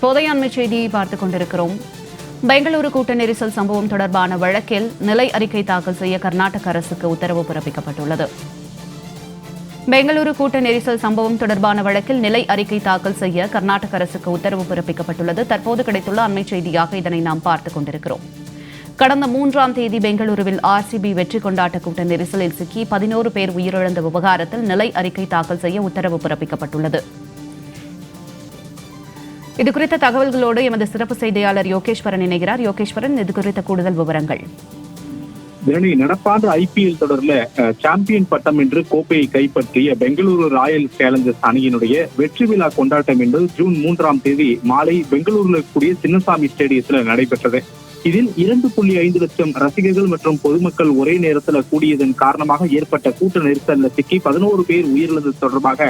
தற்போதைய அண்மை செய்தியை பார்த்துக் கொண்டிருக்கிறோம். பெங்களூரு கூட்ட நெரிசல் சம்பவம் தொடர்பான வழக்கில் நிலை அறிக்கை தாக்கல் செய்ய கர்நாடக அரசுக்கு உத்தரவு பிறப்பிக்கப்பட்டுள்ளது. பெங்களூரு கூட்ட நெரிசல் சம்பவம் தொடர்பான வழக்கில் நிலை அறிக்கை தாக்கல் செய்ய கர்நாடக அரசுக்கு உத்தரவு பிறப்பிக்கப்பட்டுள்ளது. தற்போது கிடைத்துள்ள அண்மை செய்தியாக இதனை நாம் பார்த்துக் கொண்டிருக்கிறோம். கடந்த 3ஆம் தேதி பெங்களூருவில் RCB வெற்றி கொண்டாட்ட கூட்ட நெரிசலில் சிக்கி 11 பேர் உயிரிழந்த விவகாரத்தில் நிலை அறிக்கை தாக்கல் செய்ய உத்தரவு பிறப்பிக்கப்பட்டுள்ளது. இதுகுறித்த தகவல்களோடு எமது சிறப்பு செய்தியாளர் யோகேஸ்வரன் இணைகிறார். யோகேஸ்வரன், இது குறித்த கூடுதல் விவரங்கள். நடப்பாண்டு IPL தொடர்ல சாம்பியன் பட்டம் என்று கோப்பையை கைப்பற்றிய பெங்களூரு ராயல் சேலஞ்சர்ஸ் அணியினுடைய வெற்றி விழா கொண்டாட்டம் என்பது ஜூன் 3ஆம் தேதி மாலை பெங்களூருல இருக்கக்கூடிய சின்னசாமி ஸ்டேடியத்தில் நடைபெற்றது. இதில் 2.5 லட்சம் ரசிகர்கள் மற்றும் பொதுமக்கள் ஒரே நேரத்தில் கூடியதன் காரணமாக ஏற்பட்ட கூட்ட நெரிசல்ல சிக்கி 11 பேர் உயிரிழந்தது தொடர்பாக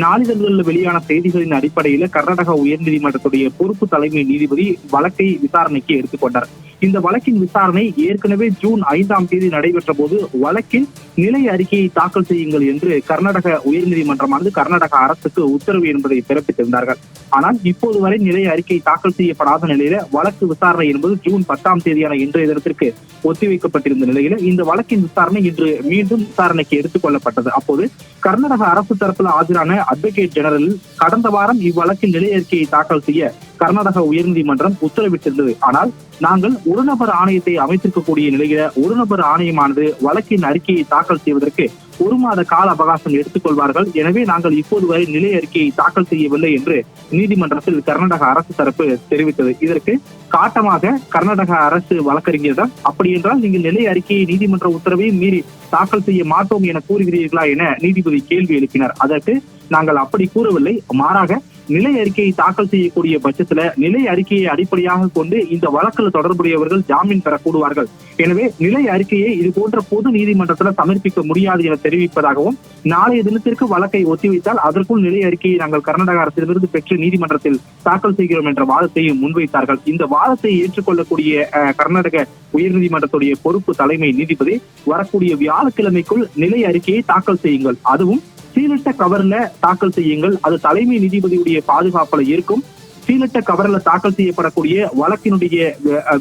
நாளிதழ்களில் வெளியான செய்திகளின் அடிப்படையில் கர்நாடக உயர்நீதிமன்றத்துடைய பொறுப்பு தலைமை நீதிபதி வழக்கை விசாரணைக்கு எடுத்துக்கொண்டார். இந்த வழக்கின் விசாரணை ஏற்கனவே ஜூன் 5ஆம் தேதி நடைபெற்ற போது வழக்கில் நிலை அறிக்கையை தாக்கல் செய்யுங்கள் என்று கர்நாடக உயர்நீதிமன்றமானது கர்நாடக அரசுக்கு உத்தரவு என்பதை பிறப்பித்திருந்தார்கள். ஆனால் இப்போது வரை நிலை அறிக்கை தாக்கல் செய்யப்படாத நிலையில வழக்கு விசாரணை என்பது ஜூன் 10ஆம் தேதியான இன்றைய தினத்திற்கு ஒத்திவைக்கப்பட்டிருந்த நிலையில இந்த வழக்கின் விசாரணை இன்று மீண்டும் விசாரணைக்கு எடுத்துக் கொள்ளப்பட்டது. அப்போது கர்நாடக அரசு தரப்பில் ஆஜரான அட்வொகேட் ஜெனரல் கடந்த வாரம் இவ்வழக்கில் நிலை அறிக்கையை தாக்கல் செய்ய கர்நாடக உயர்நீதிமன்றம் உத்தரவிட்டிருந்தது. ஆனால் நாங்கள் ஒரு நபர் ஆணையத்தை அமைத்திருக்கக்கூடிய நிலையில ஒரு நபர் ஆணையமானது வழக்கின் அறிக்கையை தாக்கல் செய்வதற்கு 1 மாத கால அவகாசம் எடுத்துக்கொள்வார்கள். எனவே நாங்கள் இப்போது வரை நிலை அறிக்கையை தாக்கல் செய்யவில்லை என்று நீதிமன்றத்தில் கர்நாடக அரசு தரப்பு தெரிவித்தது. இதற்கு காட்டமாக கர்நாடக அரசு வழக்கறிஞரிடம் அப்படி என்றால் நீங்கள் நிலை அறிக்கையை நீதிமன்ற உத்தரவையும் மீறி தாக்கல் செய்ய மாட்டோம் என கூறுகிறீர்களா என நீதிபதி கேள்வி எழுப்பினார். அதற்கு நாங்கள் அப்படி கூறவில்லை, மாறாக நிலை அறிக்கையை தாக்கல் செய்யக்கூடிய பட்சத்துல நிலை அறிக்கையை அடிப்படையாக கொண்டு இந்த வழக்கில் தொடர்புடையவர்கள் ஜாமீன் பெறக்கூடுவார்கள். எனவே நிலை அறிக்கையை இது போன்ற பொது நீதிமன்றத்தில் சமர்ப்பிக்க முடியாது என தெரிவிப்பதாகவும் நாளைய தினத்திற்கு வழக்கை ஒத்திவைத்தால் அதற்குள் நிலை அறிக்கையை நாங்கள் கர்நாடக அரசிடமிருந்து பெற்று நீதிமன்றத்தில் தாக்கல் செய்கிறோம் என்ற வாதத்தையும் முன்வைத்தார்கள். இந்த வாதத்தை ஏற்றுக்கொள்ளக்கூடிய கர்நாடக உயர்நீதிமன்றத்துடைய பொறுப்பு தலைமை நீதிபதி வரக்கூடிய வியாழக்கிழமைக்குள் நிலை அறிக்கையை தாக்கல் செய்யுங்கள், அதுவும் சீலிட்ட கவர்ல தாக்கல் செய்யுங்கள், அது தலைமை நீதிபதியுடைய பாதுகாப்புல இருக்கும். சீலிட்ட கவர்ல தாக்கல் செய்யப்படக்கூடிய வழக்கினுடைய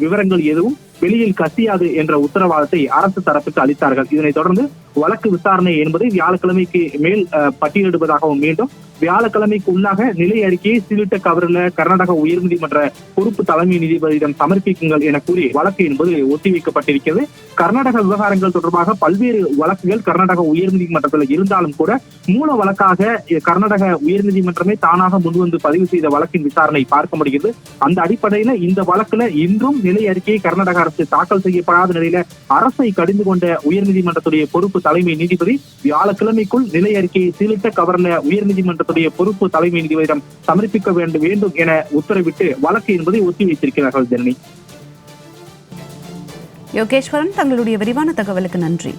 விவரங்கள் எதுவும் வெளியில் கசியாது என்ற உத்தரவாதத்தை அரசு தரப்புக்கு அளித்தார்கள். இதனைத் தொடர்ந்து வழக்கு விசாரணை என்பதை வியாழக்கிழமைக்கு மேல் பட்டியலிடுவதாகவும் மீண்டும் வியாழக்கிழமைக்கு உள்ளாக நிலை அறிக்கையை சீலிட்ட கவர்ல கர்நாடக உயர்நீதிமன்ற பொறுப்பு தலைமை நீதிபதியிடம் சமர்ப்பிக்குங்கள் என கூறி வழக்கு என்பது ஒத்திவைக்கப்பட்டிருக்கிறது. கர்நாடக விவகாரங்கள் தொடர்பாக பல்வேறு வழக்குகள் கர்நாடக உயர்நீதிமன்றத்தில் இருந்தாலும் கூட மூல வழக்காக கர்நாடக உயர்நீதிமன்றமே தானாக முன்வந்து பதிவு செய்த வழக்கின் விசாரணை பார்க்க முடிகிறது. அந்த அடிப்படையில இந்த வழக்குல இன்றும் நிலை அறிக்கையை கர்நாடக அரசு தாக்கல் செய்யப்படாத நிலையில அரசை கடிந்து கொண்ட உயர்நீதிமன்றத்துடைய பொறுப்பு தலைமை நீதிபதி வியாழக்கிழமைக்குள் நிலை அறிக்கையை சீலிட்ட கவர்ல உயர்நீதிமன்றத்துடைய பொறுப்பு தலைமை நீதிபதியிடம் சமர்ப்பிக்க வேண்டும் என உத்தரவிட்டு வழக்கு என்பதை ஒத்திவைத்திருக்கிறார்கள். ஜனனி, யோகேஸ்வரன், தங்களுடைய விரிவான தகவலுக்கு நன்றி.